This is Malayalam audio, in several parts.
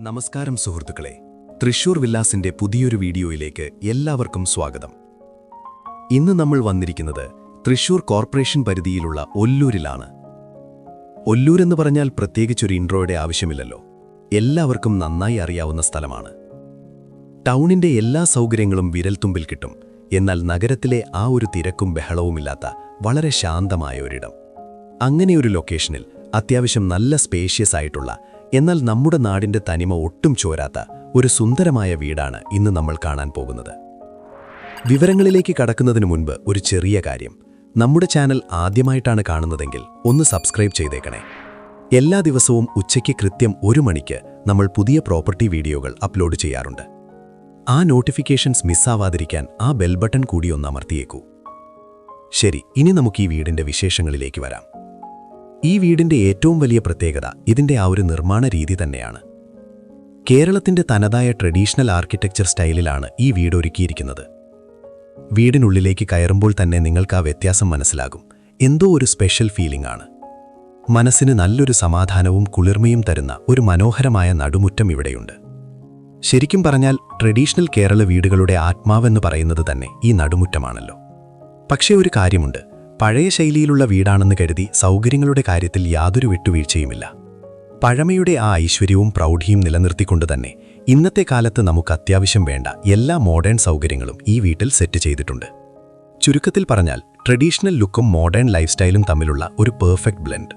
നമസ്കാരം സുഹൃത്തുക്കളെ, തൃശൂർ വില്ലാസിന്റെ പുതിയൊരു വീഡിയോയിലേക്ക് എല്ലാവർക്കും സ്വാഗതം. ഇന്ന് നമ്മൾ വന്നിരിക്കുന്നത് തൃശൂർ കോർപ്പറേഷൻ പരിധിയിലുള്ള ഒല്ലൂരിലാണ്. ഒല്ലൂരെന്ന് പറഞ്ഞാൽ പ്രത്യേകിച്ചൊരു ഇൻട്രോയുടെ ആവശ്യമില്ലല്ലോ, എല്ലാവർക്കും നന്നായി അറിയാവുന്ന സ്ഥലമാണ്. ടൗണിന്റെ എല്ലാ സൗകര്യങ്ങളും വിരൽത്തുമ്പിൽ കിട്ടും. എന്നാൽ നഗരത്തിലെ ആ ഒരു തിരക്കും ബഹളവുമില്ലാത്ത വളരെ ശാന്തമായ ഒരിടം. അങ്ങനെയൊരു ലൊക്കേഷനിൽ അത്യാവശ്യം നല്ല സ്പേഷ്യസ് ആയിട്ടുള്ള, എന്നാൽ നമ്മുടെ നാടിന്റെ തനിമ ഒട്ടും ചോരാത്ത ഒരു സുന്ദരമായ വീടാണ് ഇന്ന് നമ്മൾ കാണാൻ പോകുന്നത്. വിവരങ്ങളിലേക്ക് കടക്കുന്നതിനു മുൻപ് ഒരു ചെറിയ കാര്യം. നമ്മുടെ ചാനൽ ആദ്യമായിട്ടാണ് കാണുന്നതെങ്കിൽ ഒന്ന് സബ്സ്ക്രൈബ് ചെയ്തേക്കണേ. എല്ലാ ദിവസവും ഉച്ചയ്ക്ക് കൃത്യം 1 മണിക്ക് നമ്മൾ പുതിയ പ്രോപ്പർട്ടി വീഡിയോകൾ അപ്ലോഡ് ചെയ്യാറുണ്ട്. ആ നോട്ടിഫിക്കേഷൻസ് മിസ്സാവാതിരിക്കാൻ ആ ബെൽ ബട്ടൺ കൂടി ഒന്ന് അമർത്തിയേക്കൂ. ശരി, ഇനി നമുക്ക് ഈ വീടിന്റെ വിശേഷങ്ങളിലേക്ക് വരാം. ഈ വീടിന്റെ ഏറ്റവും വലിയ പ്രത്യേകത ഇതിന്റെ ആ ഒരു നിർമ്മാണ രീതി തന്നെയാണ്. കേരളത്തിന്റെ തനതായ ട്രഡീഷണൽ ആർക്കിടെക്ചർ സ്റ്റൈലിലാണ് ഈ വീട് ഒരുക്കിയിരിക്കുന്നത്. വീടിനുള്ളിലേക്ക് കയറുമ്പോൾ തന്നെ നിങ്ങൾക്ക് ആ വ്യത്യാസം മനസ്സിലാകും. എന്തോ ഒരു സ്പെഷ്യൽ ഫീലിംഗ് ആണ്. മനസ്സിന് നല്ലൊരു സമാധാനവും കുളിർമയും തരുന്ന ഒരു മനോഹരമായ നടുമുറ്റം ഇവിടെയുണ്ട്. ശരിക്കും പറഞ്ഞാൽ ട്രഡീഷണൽ കേരള വീടുകളുടെ ആത്മാവെന്ന് പറയുന്നത് തന്നെ ഈ നടുമുറ്റമാണല്ലോ. പക്ഷേ ഒരു കാര്യമുണ്ട്, പഴയ ശൈലിയിലുള്ള വീടാണെന്ന് കരുതി സൗകര്യങ്ങളുടെ കാര്യത്തിൽ യാതൊരു വിട്ടുവീഴ്ചയുമില്ല. പഴമയുടെ ആ ഐശ്വര്യവും പ്രൗഢിയും നിലനിർത്തിക്കൊണ്ട് തന്നെ ഇന്നത്തെ കാലത്ത് നമുക്ക് അത്യാവശ്യം വേണ്ട എല്ലാ മോഡേൺ സൗകര്യങ്ങളും ഈ വീട്ടിൽ സെറ്റ് ചെയ്തിട്ടുണ്ട്. ചുരുക്കത്തിൽ പറഞ്ഞാൽ ട്രഡീഷണൽ ലുക്കും മോഡേൺ ലൈഫ് സ്റ്റൈലും തമ്മിലുള്ള ഒരു പെർഫെക്റ്റ് ബ്ലെൻഡ്.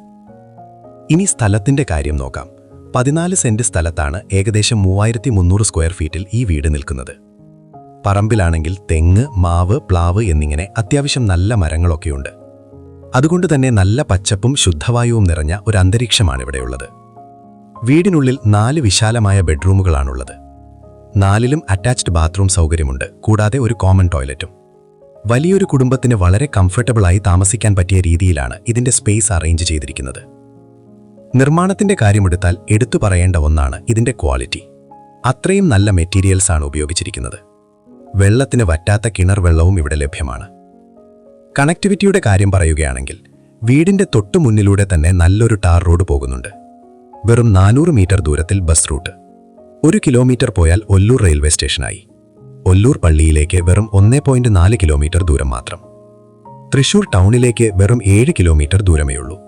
ഇനി സ്ഥലത്തിന്റെ കാര്യം നോക്കാം. 14 സെന്റ് സ്ഥലത്താണ് ഏകദേശം 3300 സ്ക്വയർ ഫീറ്റിൽ ഈ വീട് നിൽക്കുന്നത്. പറമ്പിലാണെങ്കിൽ തെങ്ങ്, മാവ്, പ്ലാവ് എന്നിങ്ങനെ അത്യാവശ്യം നല്ല മരങ്ങളൊക്കെയുണ്ട്. അതുകൊണ്ട് തന്നെ നല്ല പച്ചപ്പും ശുദ്ധവായുവും നിറഞ്ഞ ഒരു അന്തരീക്ഷമാണിവിടെയുള്ളത്. വീടിനുള്ളിൽ 4 വിശാലമായ ബെഡ്റൂമുകളാണുള്ളത്. 4ലും അറ്റാച്ച്ഡ് ബാത്റൂം സൗകര്യമുണ്ട്, കൂടാതെ ഒരു കോമൺ ടോയ്ലറ്റും. വലിയൊരു കുടുംബത്തിന് വളരെ കംഫർട്ടബിളായി താമസിക്കാൻ പറ്റിയ രീതിയിലാണ് ഇതിന്റെ സ്പേസ് അറേഞ്ച് ചെയ്തിരിക്കുന്നത്. നിർമ്മാണത്തിന്റെ കാര്യമെടുത്താൽ എടുത്തു പറയേണ്ട ഒന്നാണ് ഇതിന്റെ ക്വാളിറ്റി. അത്രയും നല്ല മെറ്റീരിയൽസാണ് ഉപയോഗിച്ചിരിക്കുന്നത്. വെള്ളത്തിന് വറ്റാത്ത കിണർ വെള്ളവും ഇവിടെ ലഭ്യമാണ്. കണക്ടിവിറ്റിയുടെ കാര്യം പറയുകയാണെങ്കിൽ വീടിന്റെ തൊട്ടു മുന്നിലൂടെ തന്നെ നല്ലൊരു ടാർ റോഡ് പോകുന്നുണ്ട്. വെറും 400 മീറ്റർ ദൂരത്തിൽ ബസ് റൂട്ട്. 1 കിലോമീറ്റർ പോയാൽ ഒല്ലൂർ റെയിൽവേ സ്റ്റേഷനായി. ഒല്ലൂർ പള്ളിയിലേക്ക് വെറും 1.4 കിലോമീറ്റർ ദൂരം മാത്രം. തൃശൂർ ടൗണിലേക്ക് വെറും 7 കിലോമീറ്റർ ദൂരമേയുള്ളൂ.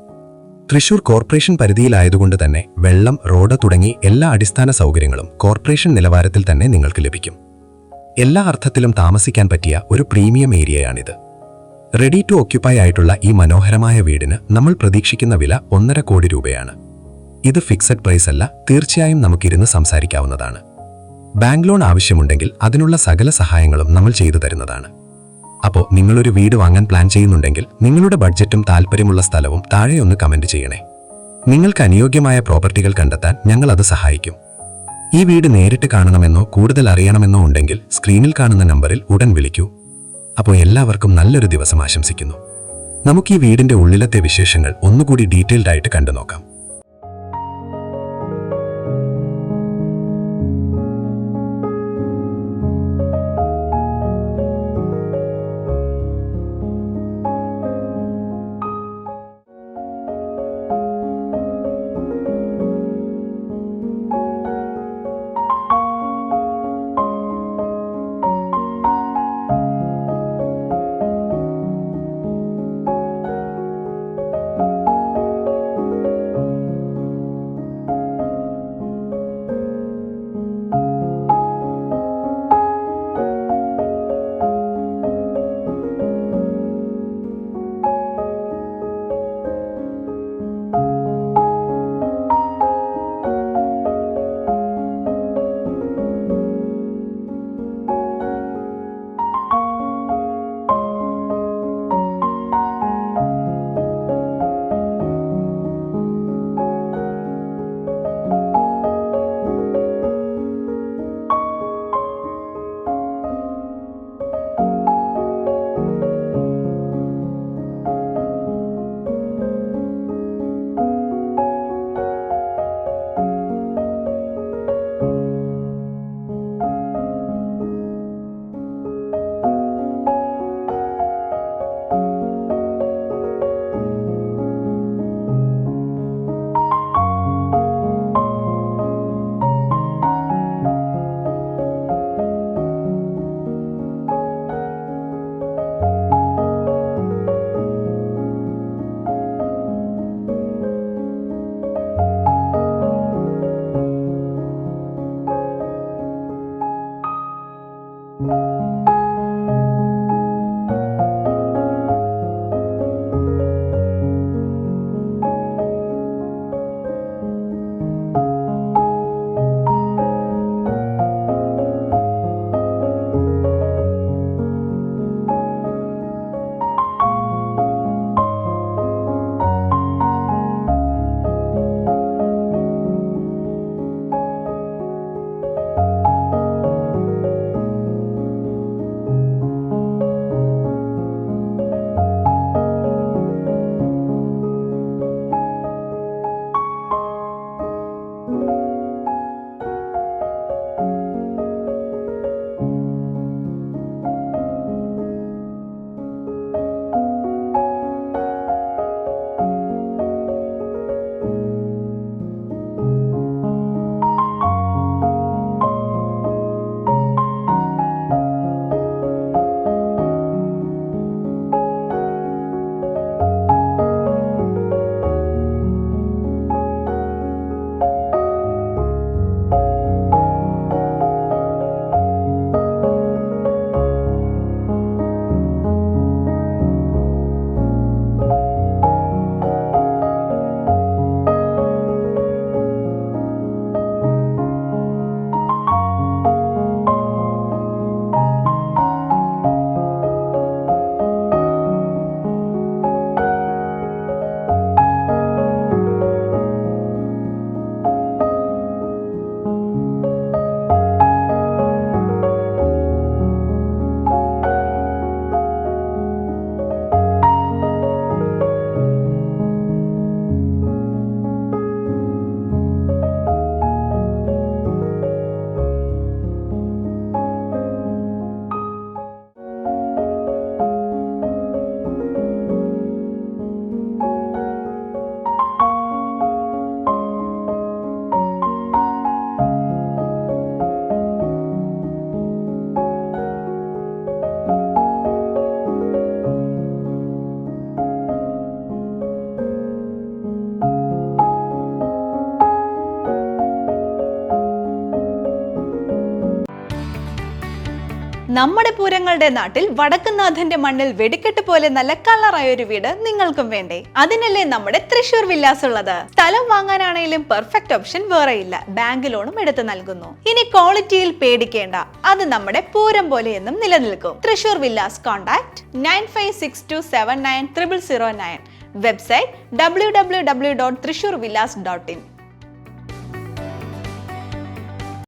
തൃശൂർ കോർപ്പറേഷൻ പരിധിയിലായതുകൊണ്ട് തന്നെ വെള്ളം, റോഡ് തുടങ്ങി എല്ലാ അടിസ്ഥാന സൗകര്യങ്ങളും കോർപ്പറേഷൻ നിലവാരത്തിൽ തന്നെ നിങ്ങൾക്ക് ലഭിക്കും. എല്ലാ അർത്ഥത്തിലും താമസിക്കാൻ പറ്റിയ ഒരു പ്രീമിയം ഏരിയയാണിത്. റെഡി ടു ഓക്യുപ്പൈ ആയിട്ടുള്ള ഈ മനോഹരമായ വീടിന് നമ്മൾ പ്രതീക്ഷിക്കുന്ന വില 1.5 കോടി രൂപയാണ്. ഇത് ഫിക്സഡ് പ്രൈസ് അല്ല, തീർച്ചയായും നമുക്കിരുന്ന് സംസാരിക്കാവുന്നതാണ്. ബാങ്ക് ലോൺ ആവശ്യമുണ്ടെങ്കിൽ അതിനുള്ള സകല സഹായങ്ങളും നമ്മൾ ചെയ്തു തരുന്നതാണ്. അപ്പോൾ നിങ്ങളൊരു വീട് വാങ്ങാൻ പ്ലാൻ ചെയ്യുന്നുണ്ടെങ്കിൽ നിങ്ങളുടെ ബഡ്ജറ്റും താല്പര്യമുള്ള സ്ഥലവും താഴെയൊന്ന് കമന്റ് ചെയ്യണേ. നിങ്ങൾക്ക് അനുയോജ്യമായ പ്രോപ്പർട്ടികൾ കണ്ടെത്താൻ ഞങ്ങൾ അത് സഹായിക്കും. ഈ വീട് നേരിട്ട് കാണണമെന്നോ കൂടുതൽ അറിയണമെന്നോ ഉണ്ടെങ്കിൽ സ്ക്രീനിൽ കാണുന്ന നമ്പറിൽ ഉടൻ വിളിക്കൂ. അപ്പോൾ എല്ലാവർക്കും നല്ലൊരു ദിവസം ആശംസിക്കുന്നു. നമുക്ക് ഈ വീടിന്റെ ഉള്ളിലത്തെ വിശേഷങ്ങൾ ഒന്നുകൂടി ഡീറ്റെയിൽഡ് ആയിട്ട് കണ്ടു നോക്കാം. നമ്മുടെ പൂരങ്ങളുടെ നാട്ടിൽ വടക്കുന്നാഥന്റെ മണ്ണിൽ വെടിക്കെട്ട് പോലെ നല്ല കളറായ ഒരു വീട് നിങ്ങൾക്കും വേണ്ടേ? അതിനല്ലേ നമ്മുടെ തൃശൂർ വില്ലാസ് ഉള്ളത്. സ്ഥലം വാങ്ങാനാണെങ്കിലും പെർഫെക്റ്റ് ഓപ്ഷൻ വേറെയില്ല. ബാങ്ക് ലോണും എടുത്തു നൽകുന്നു. ഇനി ക്വാളിറ്റിയിൽ പേടിക്കേണ്ട, അത് നമ്മുടെ പൂരം പോലെ എന്നും നിലനിൽക്കും. Thrissur villas. Contact 9562790009. Website www.trishurvillas.in.